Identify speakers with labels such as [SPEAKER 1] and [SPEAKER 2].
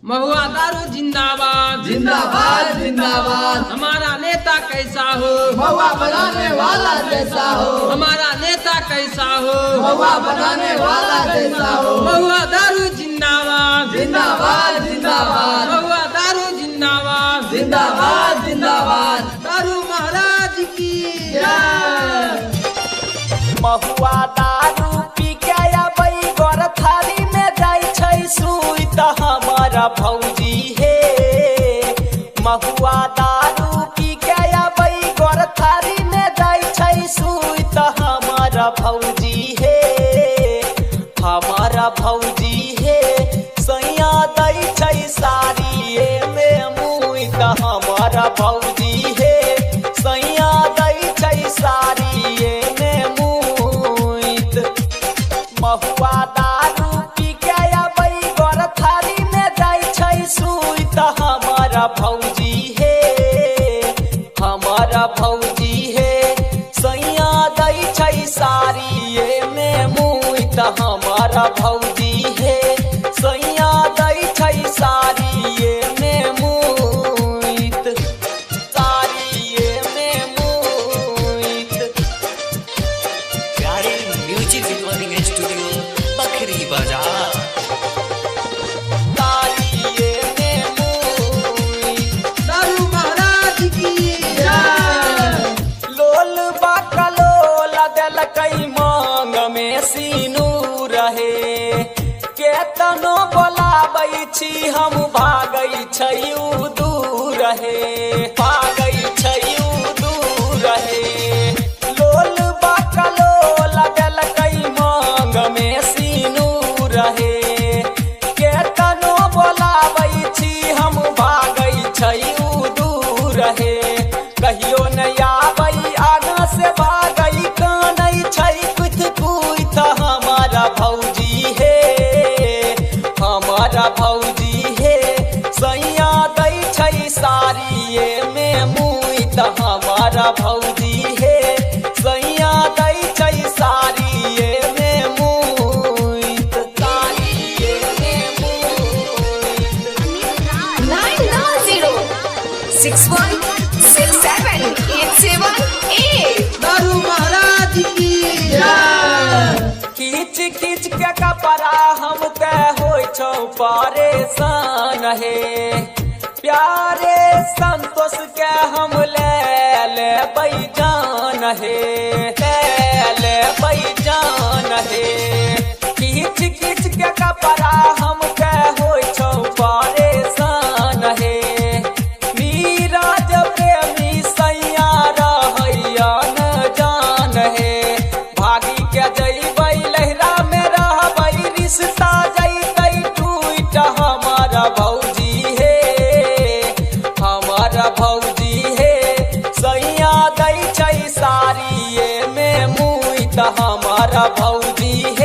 [SPEAKER 1] महुआ दारू जिंदाबाद
[SPEAKER 2] जिंदाबाद जिंदाबाद।
[SPEAKER 1] हमारा नेता कैसा हो,
[SPEAKER 2] महुआ बनाने वाला जैसा हो।
[SPEAKER 1] हमारा नेता कैसा हो,
[SPEAKER 2] महुआ बनाने वाला जैसा हो।
[SPEAKER 1] महुआ दारू जिंदाबाद
[SPEAKER 2] जिंदाबाद जिंदाबाद।
[SPEAKER 1] महुआ दारू जिंदाबाद
[SPEAKER 2] जिंदाबाद जिंदाबाद।
[SPEAKER 1] दारू महाराज की
[SPEAKER 2] जय।
[SPEAKER 3] महुआ दारू पी के अबै गोर थारी में जाय छै सुई त हमारा भौजी हे। महुआ दारू पी के अबै गोर थारी में जाय छै सुई त हमारा भौजी हे। हमारा भौजी हे सैया दै छै साड़ी में मुई त हमारा भौजी हे सैया दै छै साड़ी में मुइत। महुआ दारू पी के अबै गोर थारी में जाय छै सुई त हमारा भौजी हे। हमारा भौजी हे सैया दै छै साड़ी में मुइत। हमारा भौजी हे सैया दै छै साड़ी में मुइत। साड़ी में मुइत।
[SPEAKER 4] प्यारे म्यूजिक रिकॉर्डिंग स्टूडियो बखरी बाजार।
[SPEAKER 3] साड़ी में मुइत।
[SPEAKER 1] दारू महाराज की
[SPEAKER 2] जय।
[SPEAKER 3] लोल बकलोल देलकै मांग में सीनू रहे। केतनो बोलाबै छी हम भागै छै दूर रहे। भागै छै दूर रहे। लोल बकलोल देलकै मांग में सीनू रहे। केतनो बोलाबै छी हम भागै छै दूर रहे। कहियो नहीं आबै आगा से भागै कानै छै कुछ कुछ। हमारा भौजी हे हमारा भौजी हे सैया दै छै साड़ी में मुइत। हमारा भौजी हे सैया दै छै साड़ी में मुइत। साड़ी में मुइत।
[SPEAKER 5] 990616787
[SPEAKER 1] दारू महाराज की
[SPEAKER 2] जय।
[SPEAKER 3] खींच खींच के कपड़ा हम ते होय छौ परेशान हे। प्यारे संतोष के हम ले बैजान हे। ले बैजान हे। खींच खींच के कपड़ा हम ते होय छौ परेशान हे। नीरज प्रेमी सैया रहैया न जान हे। भागी के जैबै लहरा में रहबै रिश्ता जैतै टूट। हमारा भौजी हे हमारा भौजी हे सैया दै छै साड़ी में मुइत। हमारा भौजी हे